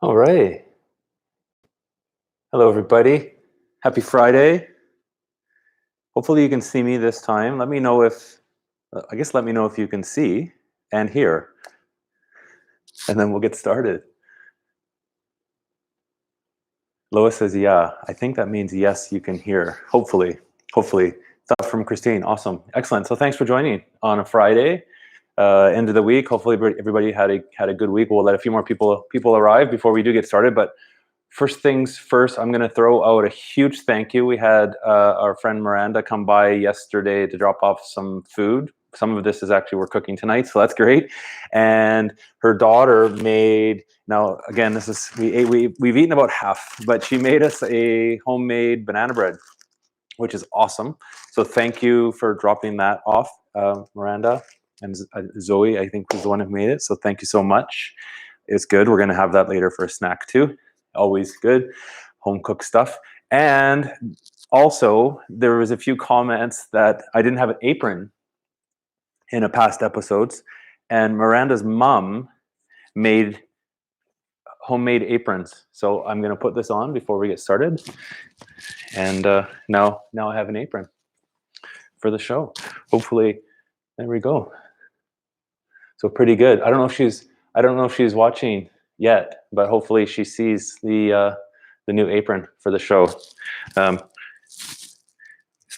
All right. Hello, everybody. Happy Friday. Hopefully you can see me this time. Let me know let me know if you can see and hear, and then we'll get started. Lois says, yeah, I think that means yes, you can hear. Hopefully. Stuff from Christine. Awesome. Excellent. So thanks for joining on a Friday, end of the week. Hopefully everybody had a good week. We'll let a few more people arrive before we do get started, but first things first, I'm going to throw out a huge thank you. We had our friend Miranda come by yesterday to drop off some food. Some of this is actually we're cooking tonight, so that's great. And her daughter made, now again, this is, we've eaten about half, but she made us a homemade banana bread, which is awesome. So thank you for dropping that off, Miranda. And Zoe, I think, was the one who made it. So thank you so much. It's good. We're going to have that later for a snack too. Always good home cooked stuff. And also there was a few comments that I didn't have an apron in a past episodes, and Miranda's mom made homemade aprons. So I'm going to put this on before we get started. And now I have an apron for the show. Hopefully, there we go. So pretty good. I don't know if she's watching yet, but hopefully she sees the new apron for the show. It's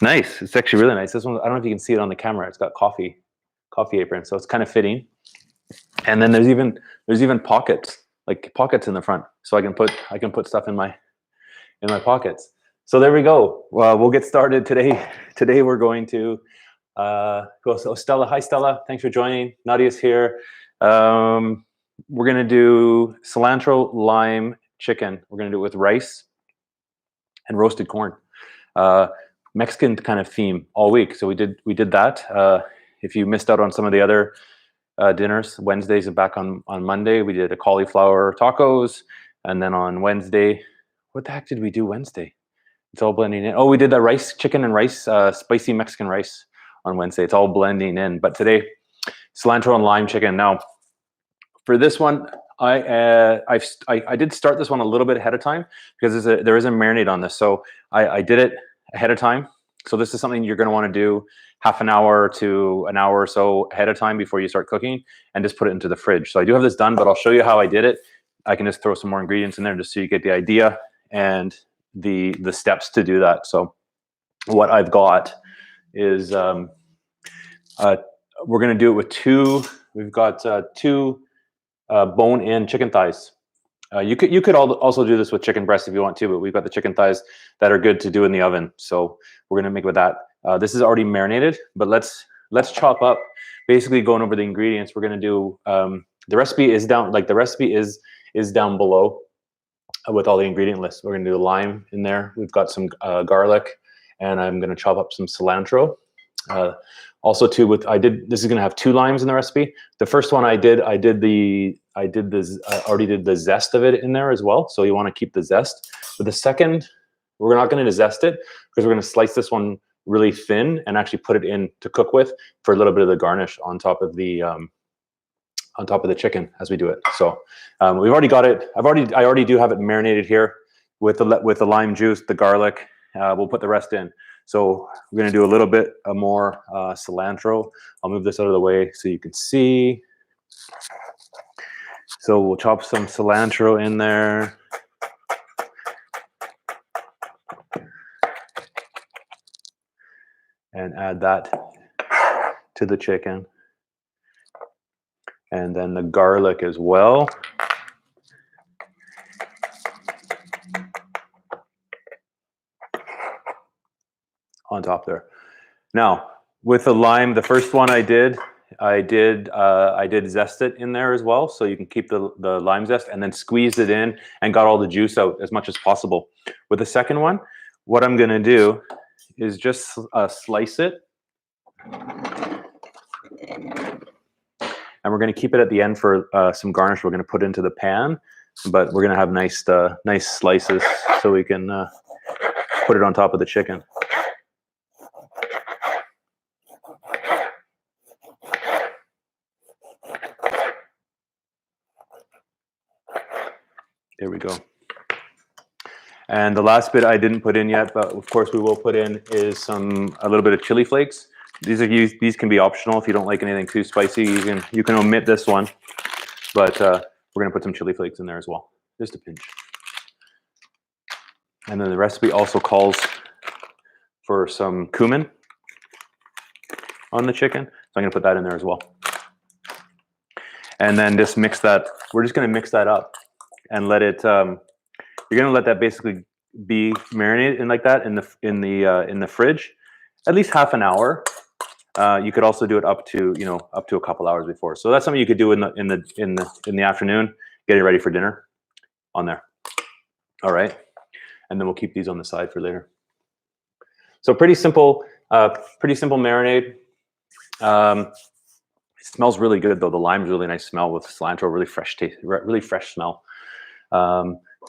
nice. It's actually really nice. This one, I don't know if you can see it on the camera. It's got coffee apron, so it's kind of fitting. And then there's even pockets in the front, so I can put stuff in my pockets. So there we go. Well, we'll get started today. Today we're going to go. So Stella, hi Stella, thanks for joining. Nadia's here. We're gonna do cilantro-lime chicken. We're gonna do it with rice and roasted corn. Mexican kind of theme all week. So we did that. If you missed out on some of the other dinners, Wednesdays are back on Monday. We did a cauliflower tacos, and then on Wednesday, what the heck did we do Wednesday? It's all blending in. Oh, we did that rice, chicken and rice, spicy Mexican rice on Wednesday. It's all blending in. But today, cilantro and lime chicken. Now, for this one, I did start this one a little bit ahead of time because there is a marinade on this. So I did it ahead of time. So this is something you're going to want to do half an hour to an hour or so ahead of time before you start cooking, and just put it into the fridge. So I do have this done, but I'll show you how I did it. I can just throw some more ingredients in there just so you get the idea and the steps to do that. So what I've got is we're going to do it with two. We've got two bone-in chicken thighs. You could also do this with chicken breast if you want to, but we've got the chicken thighs that are good to do in the oven. So we're going to make with that. This is already marinated, but let's chop up. Basically, going over the ingredients, we're going to do. The recipe is down. Like the recipe is down below with all the ingredient lists. We're going to do the lime in there. We've got some garlic, and I'm going to chop up some cilantro. Also too, this is going to have 2 limes in the recipe. The first one I already did the zest of it in there as well. So you want to keep the zest. But the second, we're not going to zest it because we're going to slice this one really thin and actually put it in to cook with for a little bit of the garnish on top of the chicken as we do it. So we've already got it. I already do have it marinated here with the lime juice, the garlic. We'll put the rest in. So we're going to do a little bit more cilantro. I'll move this out of the way so you can see. So we'll chop some cilantro in there. And add that to the chicken. And then the garlic as well. On top there. Now, with the lime, the first one I did zest it in there as well, so you can keep the lime zest, and then squeezed it in and got all the juice out as much as possible. With the second one, what I'm going to do is just slice it, and we're going to keep it at the end for some garnish. We're going to put into the pan, but we're going to have nice slices so we can put it on top of the chicken. There we go. And the last bit I didn't put in yet, but of course we will put in, is a little bit of chili flakes. These can be optional if you don't like anything too spicy. You can omit this one, but we're gonna put some chili flakes in there as well, just a pinch. And then the recipe also calls for some cumin on the chicken, so I'm gonna put that in there as well. And then just mix that. We're just gonna mix that up and let it. You're gonna let that basically be marinated in like that in the fridge, at least half an hour. You could also do it up to a couple hours before. So that's something you could do in the afternoon, getting ready for dinner on there. All right, and then we'll keep these on the side for later. So pretty simple marinade. It smells really good though. The lime's really nice smell with cilantro, really fresh taste, really fresh smell.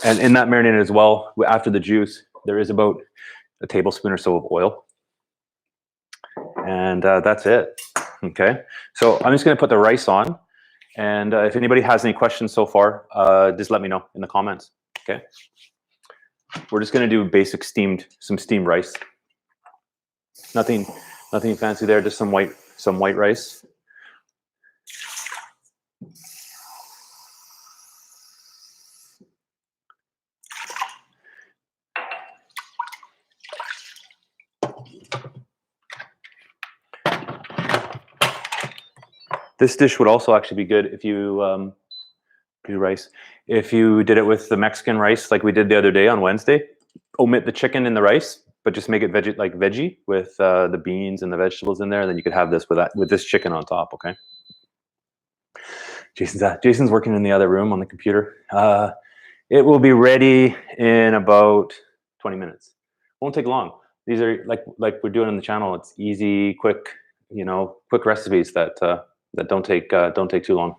And in that marinade as well, after the juice, there is about a tablespoon or so of oil. And that's it. Okay. So I'm just going to put the rice on. And if anybody has any questions so far, just let me know in the comments. Okay. We're just going to do basic some steamed rice. Nothing fancy there. Just some white rice. This dish would also actually be good if you do rice. If you did it with the Mexican rice like we did the other day on Wednesday, omit the chicken in the rice, but just make it veggie with the beans and the vegetables in there. And then you could have this with this chicken on top. Okay. Jason's working in the other room on the computer. It will be ready in about 20 minutes. Won't take long. These are like we're doing on the channel. It's easy, quick, quick recipes that don't take too long.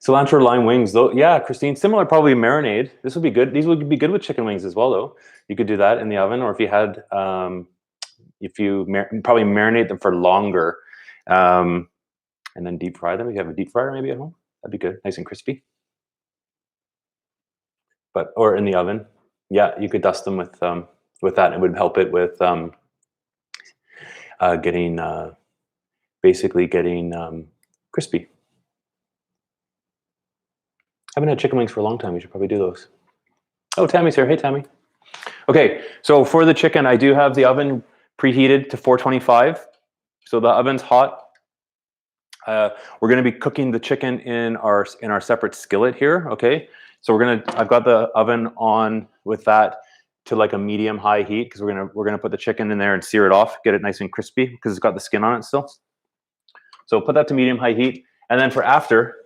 Cilantro lime wings, though. Yeah, Christine, similar probably marinade. This would be good. These would be good with chicken wings as well, though. You could do that in the oven, or if you had, probably marinate them for longer, and then deep fry them. If you have a deep fryer maybe at home, that'd be good, nice and crispy. Or in the oven, yeah, you could dust them with that. It would help it with getting crispy. I haven't had chicken wings for a long time. We should probably do those. Oh, Tammy's here. Hey, Tammy. Okay, so for the chicken, I do have the oven preheated to 425. So the oven's hot. We're going to be cooking the chicken in our separate skillet here. Okay, so I've got the oven on with that to like a medium-high heat because we're gonna put the chicken in there and sear it off, get it nice and crispy because it's got the skin on it still. So put that to medium-high heat, and then for after,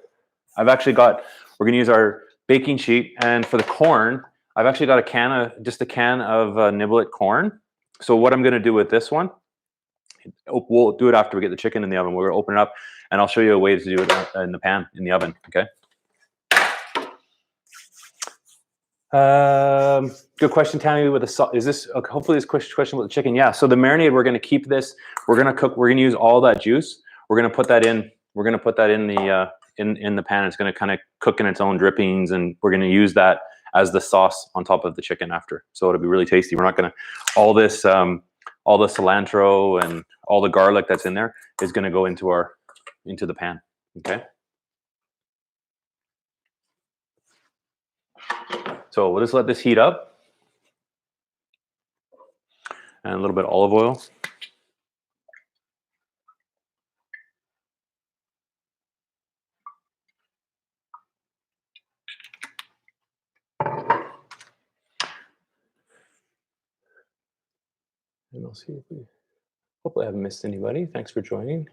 we're going to use our baking sheet, and for the corn, I've actually got just a can of niblet corn. So what I'm going to do with this one, we'll do it after we get the chicken in the oven. We're going to open it up, and I'll show you a way to do it in the pan, in the oven, okay? Good question, Tammy. Is this hopefully this question with the chicken? Yeah. So the marinade, we're going to keep this. We're going to cook. We're going to use all that juice. We're going to put that in. We're going to put that in the pan. It's going to kind of cook in its own drippings, and we're going to use that as the sauce on top of the chicken after. So it'll be really tasty. We're not going to all the cilantro and all the garlic that's in there is going to go into the pan. Okay. So we'll just let this heat up, and a little bit of olive oil. And I'll see if hopefully I haven't missed anybody. Thanks for joining.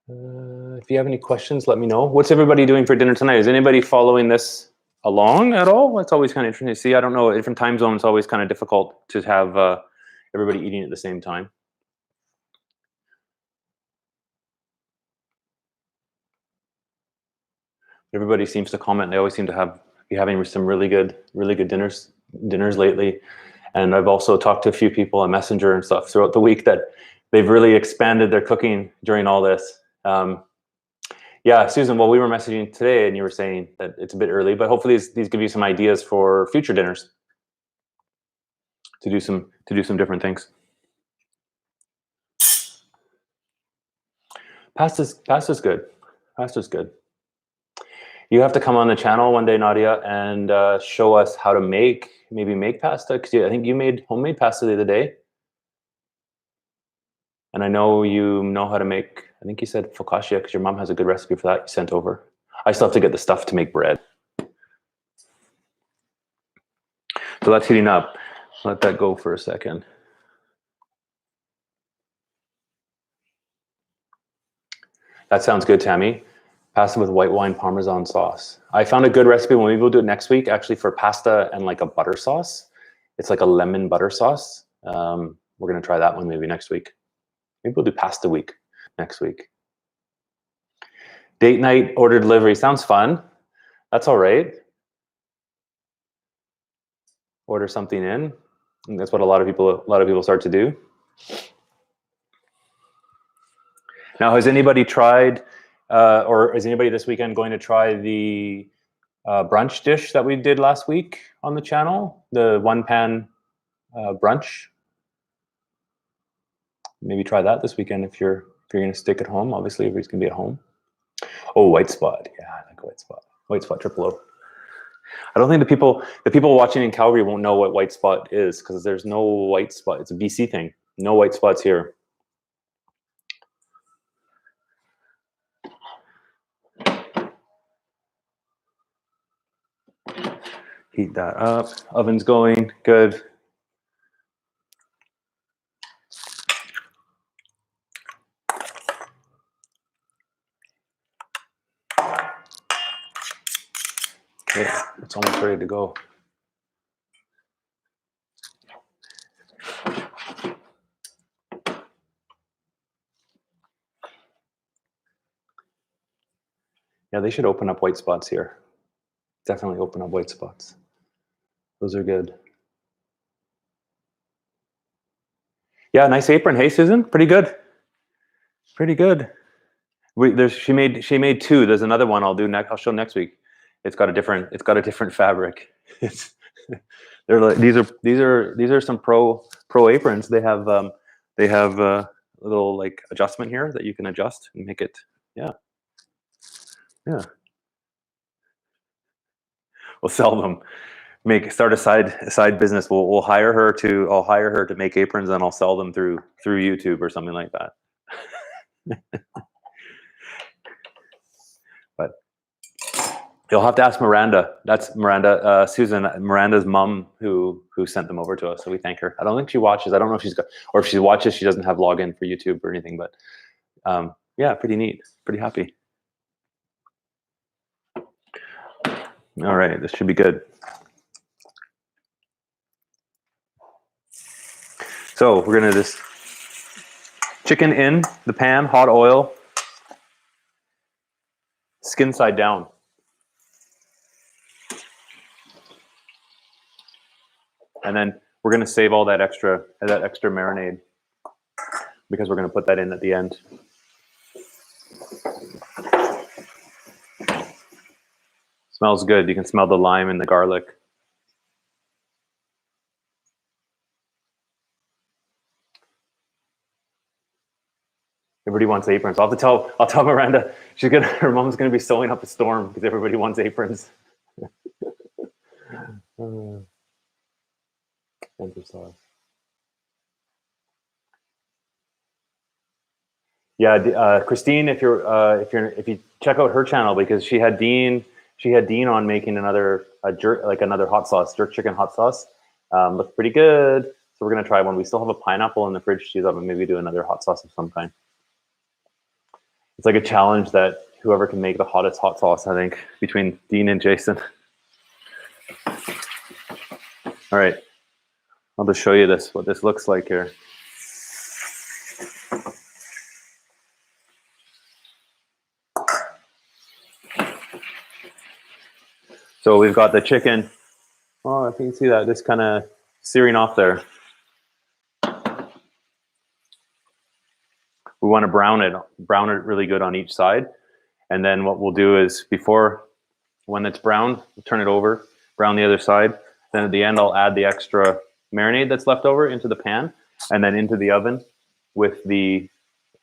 If you have any questions, let me know. What's everybody doing for dinner tonight? Is anybody following this along at all? It's always kind of interesting to see. I don't know, different time zones, it's always kind of difficult to have everybody eating at the same time. Everybody seems to comment. They always seem to be having some really good dinners lately. And I've also talked to a few people on Messenger and stuff throughout the week that they've really expanded their cooking during all this. Yeah, Susan. Well, we were messaging today, and you were saying that it's a bit early, but hopefully these give you some ideas for future dinners to do some different things. Pasta's good. Pasta's good. You have to come on the channel one day, Nadia, and show us how to maybe make pasta. Because I think you made homemade pasta the other day, and I know you know how to make. I think you said focaccia because your mom has a good recipe for that. You sent over. I still have to get the stuff to make bread. So that's heating up. Let that go for a second. That sounds good, Tammy. Pasta with white wine Parmesan sauce. I found a good recipe. When maybe we'll do it next week, actually, for pasta and like a butter sauce. It's like a lemon butter sauce. We're going to try that one maybe next week. Maybe we'll do pasta week next week. Date night order delivery. Sounds fun. That's all right. Order something in. And that's what a lot of people start to do. Now, has anybody tried, or is anybody this weekend going to try the brunch dish that we did last week on the channel? The one pan brunch. Maybe try that this weekend if you're going to stick at home. Obviously, everybody's going to be at home. Oh, white spot. Yeah, I like white spot. White spot triple O. I don't think the people watching in Calgary won't know what white spot is because there's no white spot. It's a BC thing. No white spots here. Heat that up. Oven's going. Good. Okay, it's almost ready to go. Yeah, they should open up white spots here. Definitely open up white spots. Those are good. Yeah, nice apron. Hey, Susan, pretty good. Pretty good. She made two. There's another one I'll do next. I'll show next week. It's got a different fabric. They're like these are some pro aprons. They have a little like adjustment here that you can adjust and make it. Yeah. We'll sell them. Start a side business. I'll hire her to make aprons and I'll sell them through YouTube or something like that. But you'll have to ask Miranda. That's Miranda, Susan, Miranda's mom who sent them over to us. So we thank her. I don't think she watches. I don't know if she's got, or if she watches, she doesn't have login for YouTube or anything. But yeah, pretty neat. Pretty happy. All right, this should be good. So we're gonna just chicken in the pan, hot oil, skin side down. And then we're gonna save all that extra marinade because we're gonna put that in at the end. Smells good. You can smell the lime and the garlic. Everybody wants aprons. I'll tell Miranda her mom's gonna be sewing up a storm because everybody wants aprons. Yeah, Christine, if you check out her channel because she had Dean on making another hot sauce, jerk chicken hot sauce. Looks pretty good. So we're gonna try one. We still have a pineapple in the fridge to use up and maybe do another hot sauce of some kind. It's like a challenge that whoever can make the hottest hot sauce, I think, between Dean and Jason. All right, I'll just show you what this looks like here. So we've got the chicken. Oh, if you can see that, just kind of searing off there. We want to brown it really good on each side. And then what we'll do is when it's browned, we'll turn it over, brown the other side. Then at the end, I'll add the extra marinade that's left over into the pan and then into the oven with the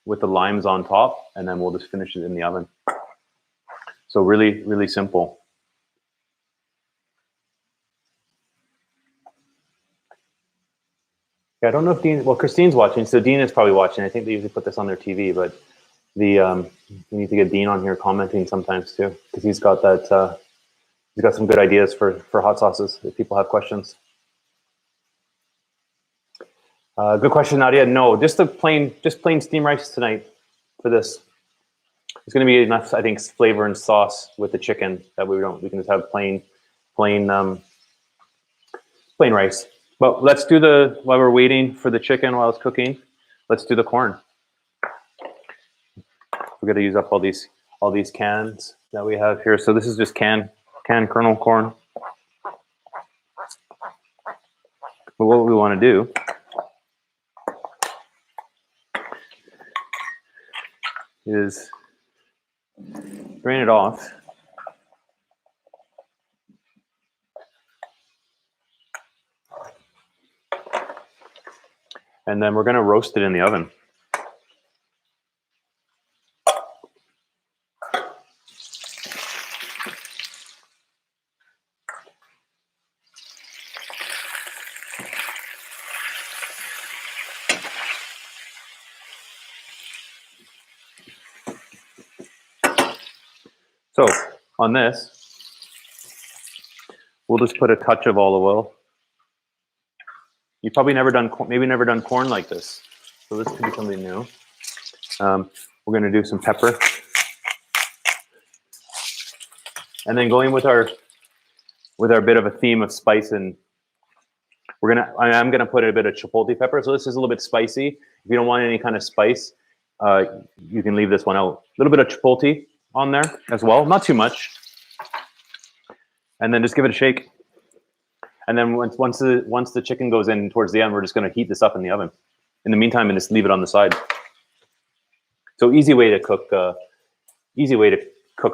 limes on top. And then we'll just finish it in the oven. So really, really simple. Yeah, I don't know if Dean, well, Christine's watching, so Dean is probably watching. I think they usually put this on their TV, but we need to get Dean on here commenting sometimes too, because he's got that, he's got some good ideas for hot sauces if people have questions. Good question, Nadia. No, just plain steamed rice tonight for this. It's going to be enough, I think, flavor and sauce with the chicken that we can just have plain rice. But let's do while we're waiting for the chicken while it's cooking, let's do the corn. We're going to use up all these cans that we have here. So this is just canned kernel corn. But what we want to do is drain it off. And then we're going to roast it in the oven. So on this, we'll just put a touch of olive oil. You've probably never done corn like this, so this could be something new. We're going to do some pepper, and then going with our bit of a theme of spice, and I'm gonna put a bit of chipotle pepper. So this is a little bit spicy. If you don't want any kind of spice, you can leave this one out. A little bit of chipotle on there as well, not too much, and then just give it a shake. And then once the chicken goes in towards the end, we're just going to heat this up in the oven. In the meantime, and just leave it on the side. So easy way to cook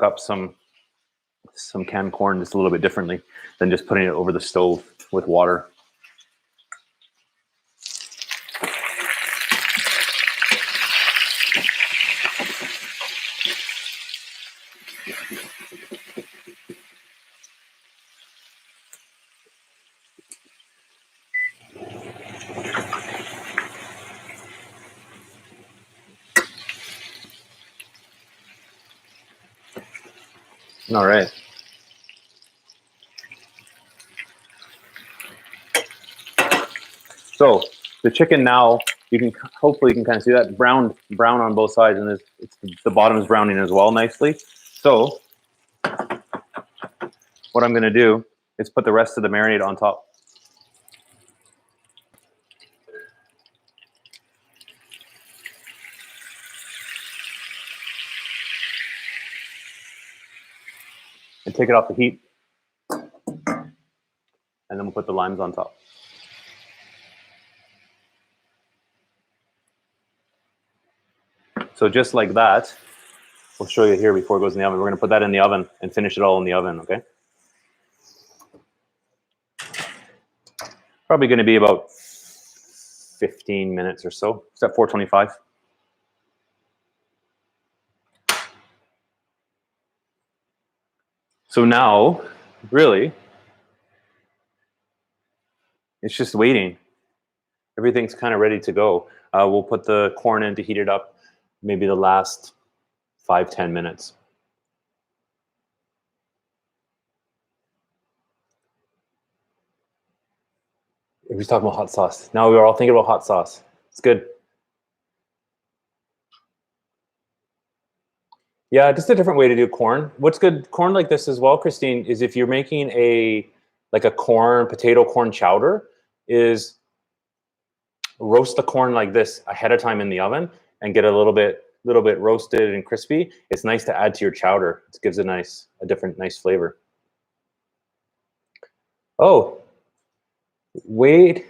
up some canned corn just a little bit differently than just putting it over the stove with water. All right. So the chicken now, hopefully you can kind of see that brown on both sides, and the bottom is browning as well nicely. So what I'm going to do is put the rest of the marinade on top. And take it off the heat. And then we'll put the limes on top. So just like that, we'll show you here before it goes in the oven. We're going to put that in the oven and finish it all in the oven, okay? Probably going to be about 15 minutes or so. It's at 425. So now, really, it's just waiting. Everything's kind of ready to go. We'll put the corn in to heat it up, maybe the last 5-10 minutes. Everybody's talking about hot sauce. Now we're all thinking about hot sauce. It's good. Yeah, just a different way to do corn. What's good, corn like this as well, Christine, is if you're making a potato corn chowder, is roast the corn like this ahead of time in the oven and get a little bit roasted and crispy. It's nice to add to your chowder. It gives a different nice flavor. Oh, Wade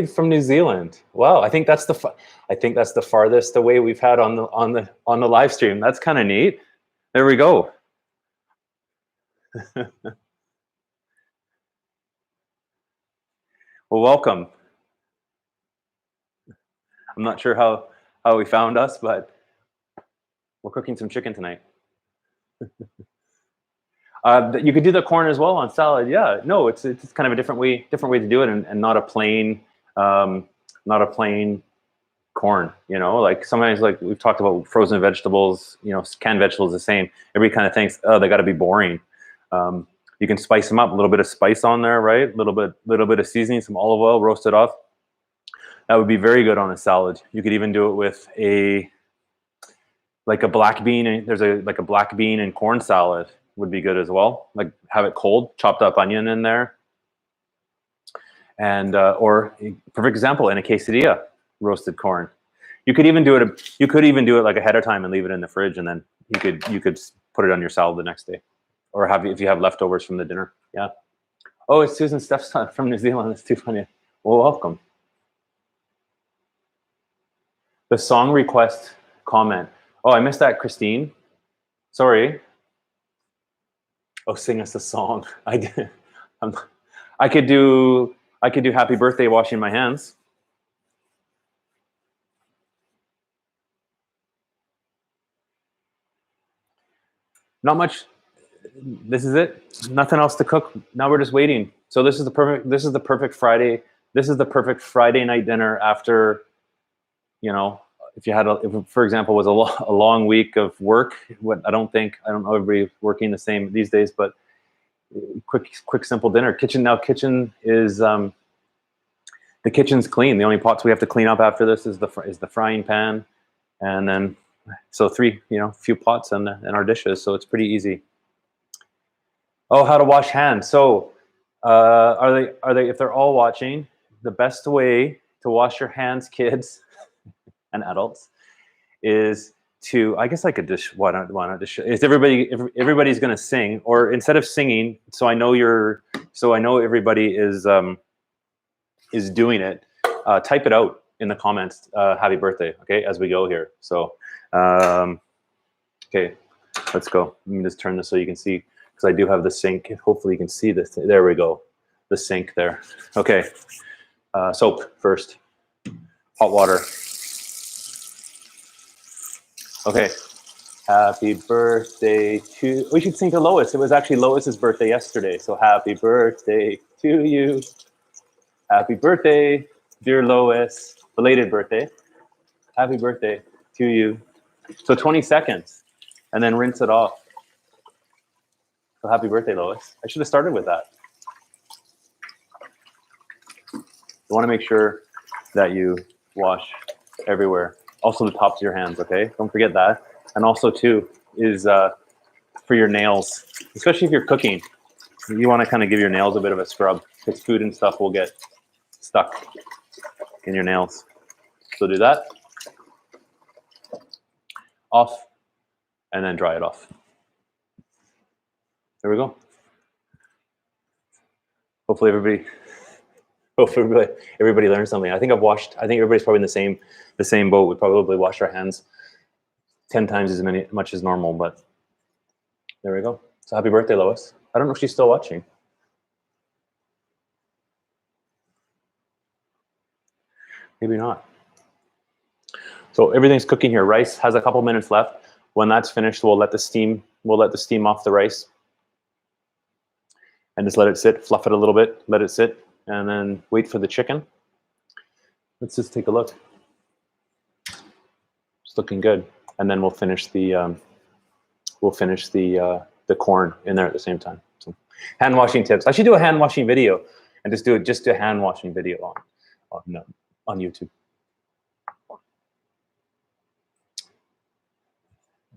from New Zealand. Wow, I think that's the farthest away we've had on the live stream. That's kind of neat. There we go. Well, welcome. I'm not sure how we found us, but we're cooking some chicken tonight. You could do the corn as well on salad. Yeah, no, it's kind of a different way to do it, and not a plain, um, not a plain corn. You know, like sometimes, like we've talked about frozen vegetables. You know, canned vegetables the same. Everybody kind of thinks, oh, they got to be boring. You can spice them up, a little bit of spice on there, right? Little bit of seasoning, some olive oil, roast it off. That would be very good on a salad. You could even do it with like a black bean. There's a black bean and corn salad would be good as well. Like have it cold, chopped up onion in there, and or perfect example in a quesadilla, roasted corn. You could even do it. You could even do it like ahead of time and leave it in the fridge, and then you could put it on your salad the next day, or if you have leftovers from the dinner. Yeah. Oh, it's Susan Stepson from New Zealand. That's too funny. Well, welcome. The song request comment. Oh, I missed that, Christine. Sorry. Oh, sing us a song. I did. I could do Happy Birthday washing my hands. Not much. This is it. Nothing else to cook. Now we're just waiting. So this is the perfect Friday. This is the perfect Friday night dinner after, you know, if you had if, for example, was a long week of work. What I don't know everybody working the same these days, but quick simple dinner. Kitchen is the kitchen's clean. The only pots we have to clean up after this is the frying pan, and then so few pots and our dishes. So it's pretty easy. Oh, how to wash hands. So are they if they're all watching, the best way to wash your hands, kids and adults, is to, I guess I could just why not just is everybody's going to sing, or instead of singing, so I know everybody is doing it. Type it out in the comments. Happy birthday, okay? As we go here. So, okay, let's go. Let me just turn this so you can see, because I do have the sink. Hopefully you can see this. There we go. The sink there. Okay. Soap first. Hot water. Okay. Happy birthday to. We should sing to Lois. It was actually Lois's birthday yesterday. So happy birthday to you. Happy birthday, dear Lois. Belated birthday. Happy birthday to you. So 20 seconds, and then rinse it off. So happy birthday, Lois. I should have started with that. You want to make sure that you wash everywhere. Also the tops of your hands, okay? Don't forget that. And also too is for your nails, especially if you're cooking. You want to kind of give your nails a bit of a scrub, because food and stuff will get stuck in your nails. So do that. Off, and then dry it off. There we go. Hopefully everybody learned something. I think everybody's probably in the same boat. We probably wash our hands 10 times as much as normal, but there we go. So happy birthday, Lois. I don't know if she's still watching. Maybe not. So everything's cooking here. Rice has a couple minutes left. When that's finished, we'll let the steam off the rice, and just let it sit. Fluff it a little bit. Let it sit, and then wait for the chicken. Let's just take a look. It's looking good, and then we'll finish the corn in there at the same time. So, hand washing tips. I should do a hand washing video and just do a hand washing video on YouTube.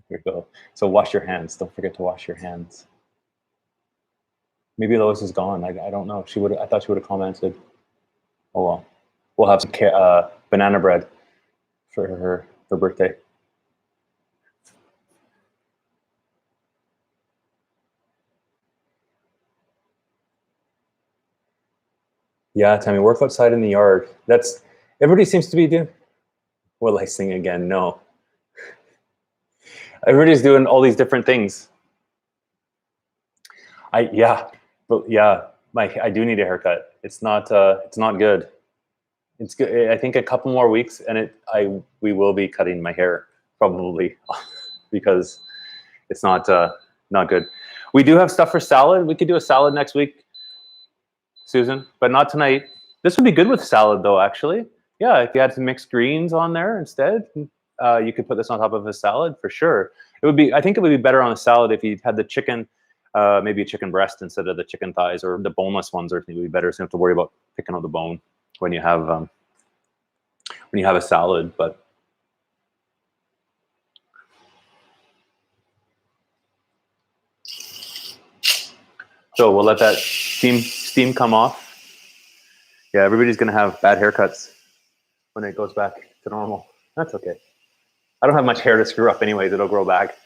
Here we go. So wash your hands. Don't forget to wash your hands. Maybe Lois is gone. I don't know. I thought she would have commented. Oh well. We'll have some banana bread for her birthday. Yeah, Tammy, work outside in the yard. Everybody seems to be doing. Will I sing again? No. Everybody's doing all these different things. I do need a haircut. It's not good. It's good. I think a couple more weeks, and we will be cutting my hair probably because it's not good. We do have stuff for salad. We could do a salad next week, Susan, but not tonight. This would be good with salad, though. Actually, yeah, if you had some mixed greens on there instead, you could put this on top of a salad for sure. It would be. I think it would be better on a salad if you had the chicken, maybe a chicken breast instead of the chicken thighs, or the boneless ones. Or it would be better, so you don't have to worry about picking out the bone when you have a salad. But so we'll let that steam come off. Yeah, everybody's gonna have bad haircuts when it goes back to normal. That's okay. I don't have much hair to screw up anyways. It'll grow back.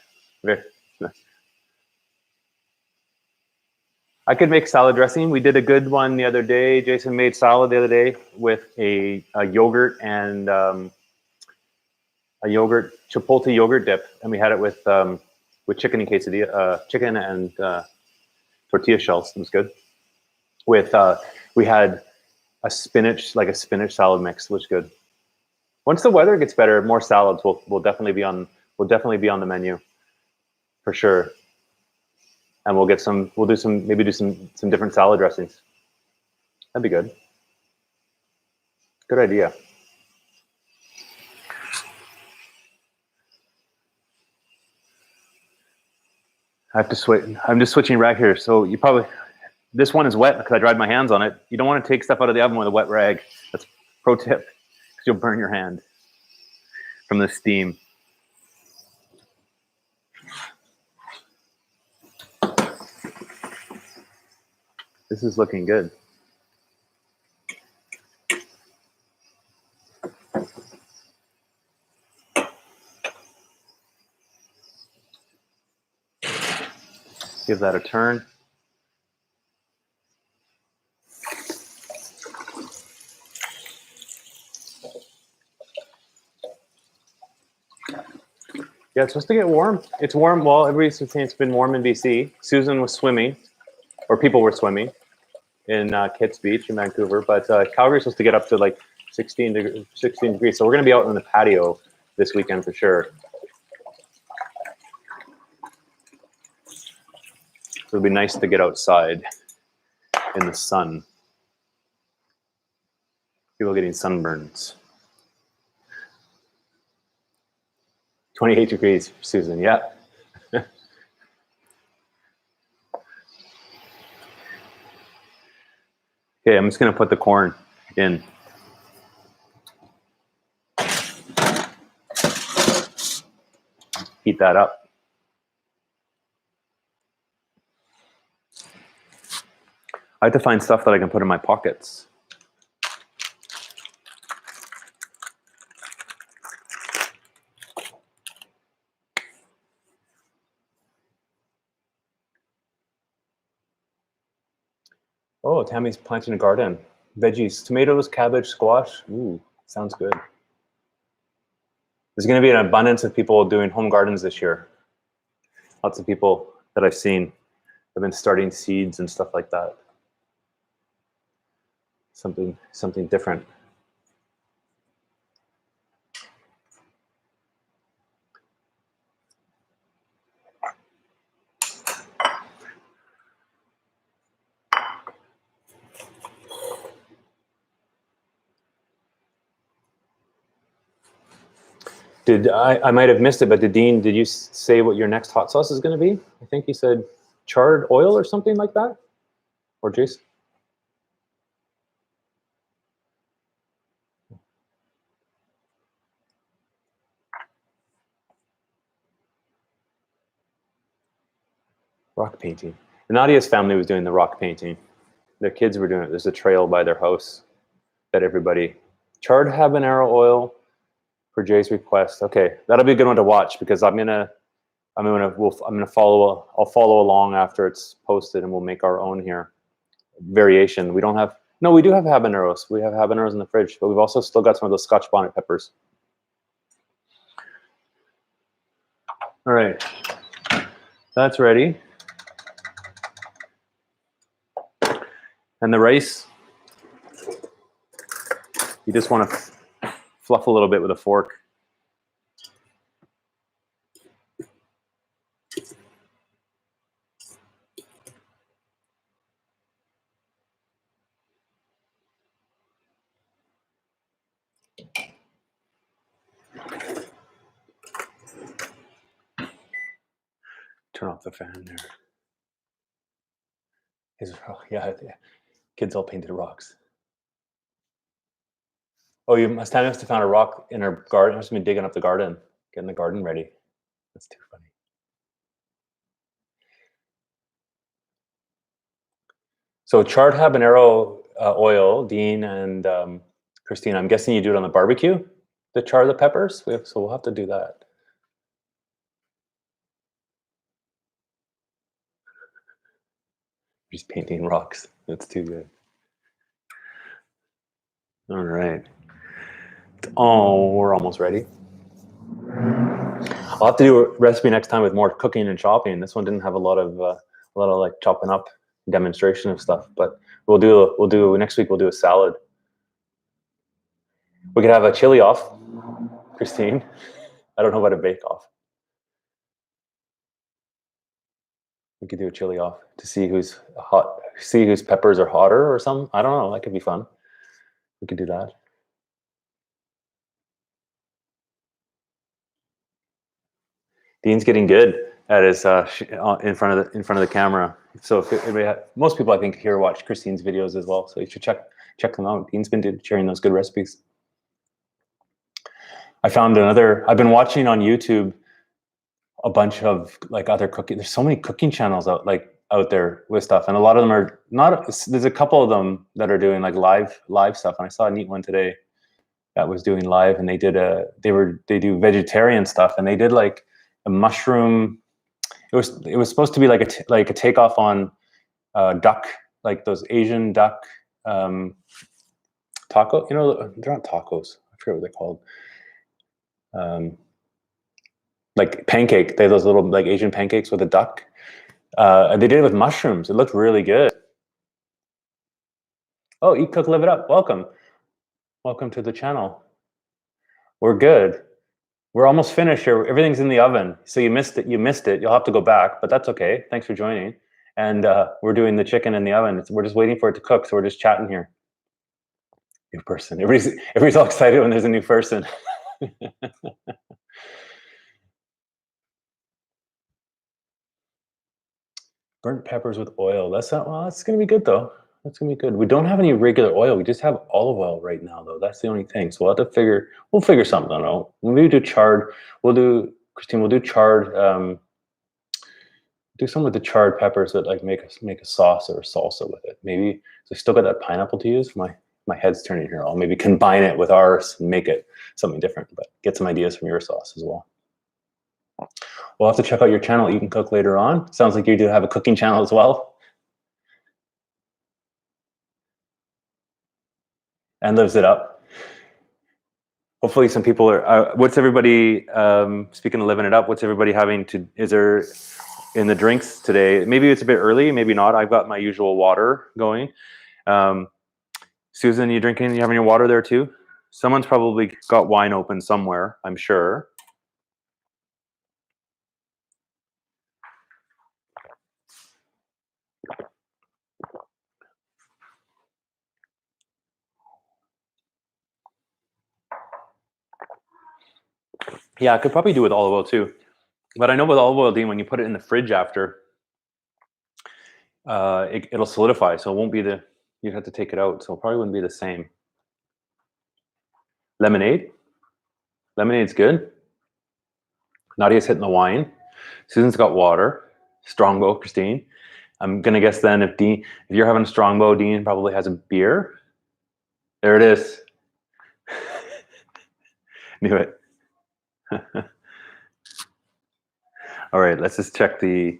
I could make salad dressing. We did a good one the other day. Jason made salad the other day with a yogurt and a chipotle yogurt dip, and we had it with chicken and quesadilla, chicken and tortilla shells. It was good. We had a spinach salad mix, which was good. Once the weather gets better, more salads will definitely be on the menu for sure. And we'll do some different salad dressings. That'd be good. Good idea. I have to switch. I'm just switching rag here. So this one is wet because I dried my hands on it. You don't want to take stuff out of the oven with a wet rag. That's pro tip, because you'll burn your hand from the steam. This is looking good. Give that a turn. Yeah, it's supposed to get warm. It's warm. Well, everybody's saying it's been warm in BC. Susan was swimming, or people were swimming in Kitts Beach in Vancouver, but Calgary's supposed to get up to like 16 degrees. So we're going to be out on the patio this weekend for sure. It'll be nice to get outside in the sun. People getting sunburns. 28 degrees, Susan, yeah. Okay, I'm just gonna put the corn in. Heat that up. I have to find stuff that I can put in my pockets. Oh, Tammy's planting a garden. Veggies, tomatoes, cabbage, squash. Ooh, sounds good. There's going to be an abundance of people doing home gardens this year. Lots of people that I've seen have been starting seeds and stuff like that. Something different. I might have missed it, but did you say what your next hot sauce is going to be? I think you said charred oil or something like that, or Jason? Rock painting. Nadia's family was doing the rock painting. Their kids were doing it. There's a trail by their house that everybody charred habanero oil for Jay's request. Okay, that'll be a good one to watch because I'll follow along after it's posted, and we'll make our own here variation. We do have habaneros. We have habaneros in the fridge, but we've also still got some of those Scotch bonnet peppers. All right, that's ready. And the rice, you just want to fluff a little bit with a fork. Turn off the fan there. Yeah, kids all painted rocks. Oh, you must have found a rock in her garden. Must have been digging up the garden, getting the garden ready. That's too funny. So charred habanero oil, Dean and Christine, I'm guessing you do it on the barbecue to char the peppers? So we'll have to do that. Just painting rocks. That's too good. All right. Oh, we're almost ready. I'll have to do a recipe next time with more cooking and chopping. This one didn't have a lot of like chopping up demonstration of stuff, but we'll do next week. We'll do a salad. We could have a chili off, Christine. I don't know about a bake off. We could do a chili off to see who's hot, see whose peppers are hotter or something. I don't know. That could be fun. We could do that. Dean's getting good at his in front of the camera. So most people I think here watch Christine's videos as well. So you should check them out. Dean's been sharing those good recipes. I found I've been watching on YouTube a bunch of like other cooking. There's so many cooking channels out there with stuff, and a lot of them are not. There's a couple of them that are doing like live stuff, and I saw a neat one today that was doing live, and they do vegetarian stuff, and they did like a mushroom. It was supposed to be like a takeoff on duck, like those Asian duck taco. You know, they're not tacos. I forget what they're called. Like pancake. They have those little like Asian pancakes with a duck. And they did it with mushrooms. It looked really good. Oh, Eat, Cook, Live It Up. Welcome. Welcome to the channel. We're good. We're almost finished here. Everything's in the oven. So you missed it. You'll have to go back, but that's okay. Thanks for joining. And we're doing the chicken in the oven. We're just waiting for it to cook. So we're just chatting here. New person. Everybody's all excited when there's a new person. Burnt peppers with oil. That's going to be good though. That's going to be good. We don't have any regular oil. We just have olive oil right now though. That's the only thing. So we'll figure something out. When we do charred, Christine, we'll do charred, do some with the charred peppers that like make a sauce or a salsa with it. Maybe, so I still got that pineapple to use. My head's turning here. I'll maybe combine it with ours and make it something different, but get some ideas from your sauce as well. We'll have to check out your channel, Eat and Cook, later on. Sounds like you do have a cooking channel as well. And lives it up. Hopefully some people are, what's everybody, speaking of living it up, what's everybody is there in the drinks today? Maybe it's a bit early, maybe not. I've got my usual water going. Susan, you having your water there too? Someone's probably got wine open somewhere, I'm sure. Yeah, I could probably do with olive oil too. But I know with olive oil, Dean, when you put it in the fridge after, it'll solidify. So it won't be you'd have to take it out. So it probably wouldn't be the same. Lemonade. Lemonade's good. Nadia's hitting the wine. Susan's got water. Strongbow, Christine. I'm going to guess then if you're having a Strongbow, Dean probably has a beer. There it is. Knew it. All right, let's check the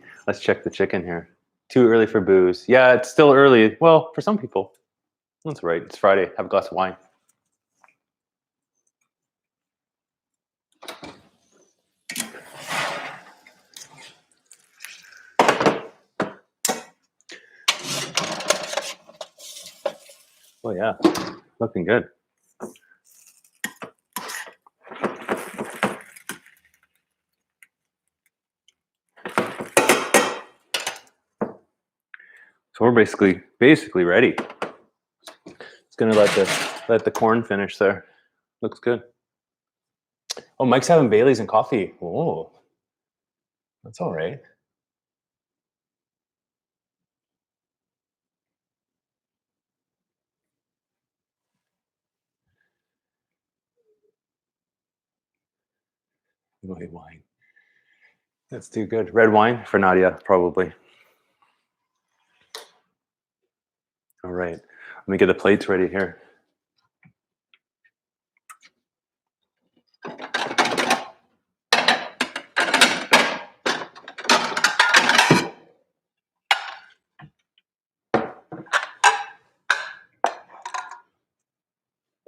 chicken here. Too early for booze. Yeah, it's still early. Well, for some people. That's right. It's Friday. Have a glass of wine. Oh yeah, looking good. So we're basically ready. It's gonna let the corn finish there. Looks good. Oh, Mike's having Baileys and coffee. Oh, that's all right. White wine. That's too good. Red wine for Nadia, probably. All right. Let me get the plates ready here.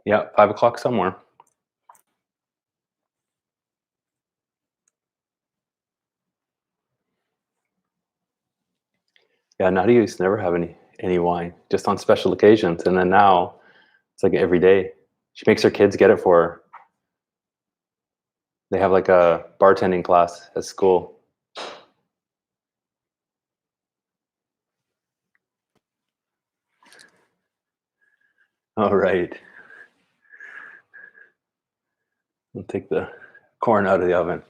Yeah, 5 o'clock somewhere. Yeah, Nadia used to never have any wine, just on special occasions. And then now it's like every day. She makes her kids get it for her. They have like a bartending class at school. All right. We'll take the corn out of the oven.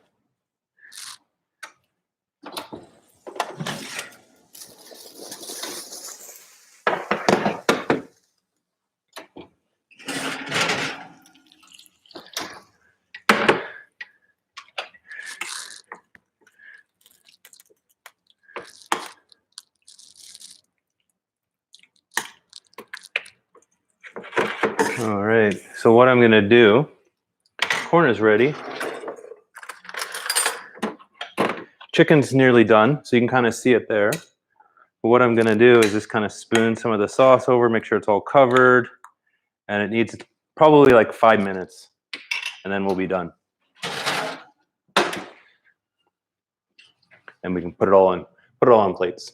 All right. So what I'm going to do, corn is ready. Chicken's nearly done, so you can kind of see it there. But what I'm going to do is just kind of spoon some of the sauce over, make sure it's all covered. And it needs probably like 5 minutes, and then we'll be done. And we can put it all on plates.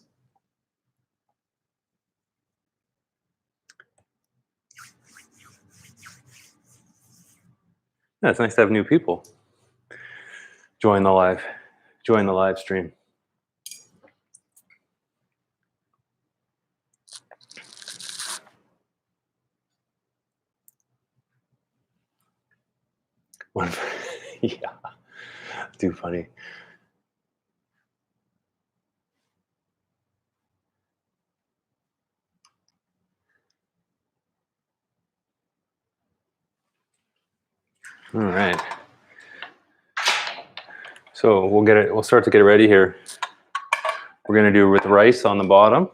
Yeah, it's nice to have new people join the live stream. Yeah, too funny. All right. So we'll start to get it ready here. We're gonna do with rice on the bottom.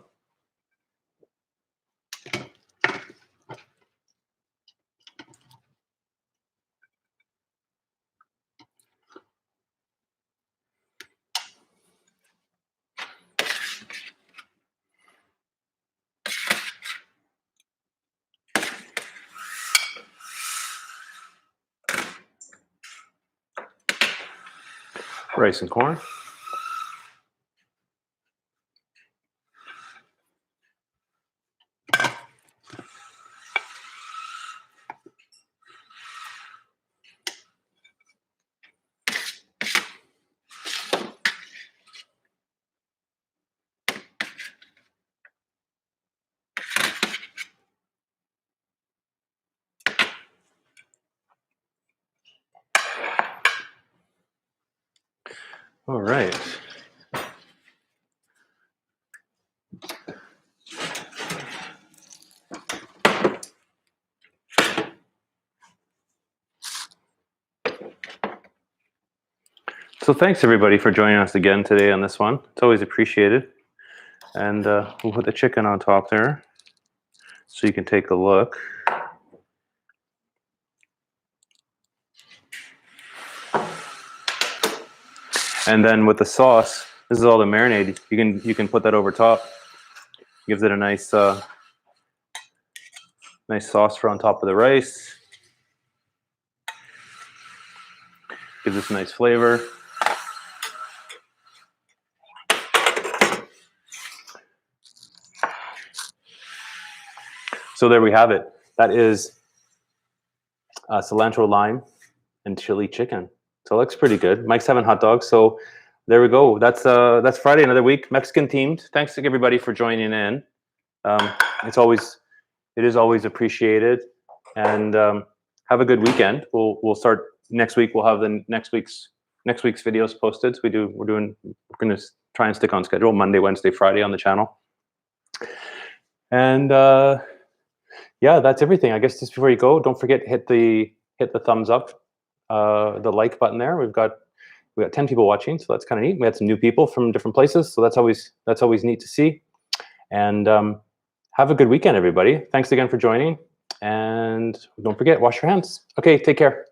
Rice and corn. All right. So thanks everybody for joining us again today on this one. It's always appreciated. And we'll put the chicken on top there so you can take a look. And then with the sauce, this is all the marinade. You can put that over top. Gives it a nice nice sauce for on top of the rice. Gives us a nice flavor. So there we have it. That is cilantro lime and chili chicken. So it looks pretty good. Mike's having hot dogs. So there we go. That's Friday, another week, Mexican themed. Thanks to everybody for joining in. It is always appreciated. And have a good weekend. We'll start next week. We'll have the next week's videos posted. So we're going to try and stick on schedule Monday, Wednesday, Friday on the channel. And yeah, that's everything. I guess just before you go, don't forget hit the thumbs up, the like button there. We got 10 people watching, so that's kind of neat. We had some new people from different places, so that's always neat to see. And have a good weekend, everybody. Thanks again for joining, and don't forget, wash your hands. Okay, take care.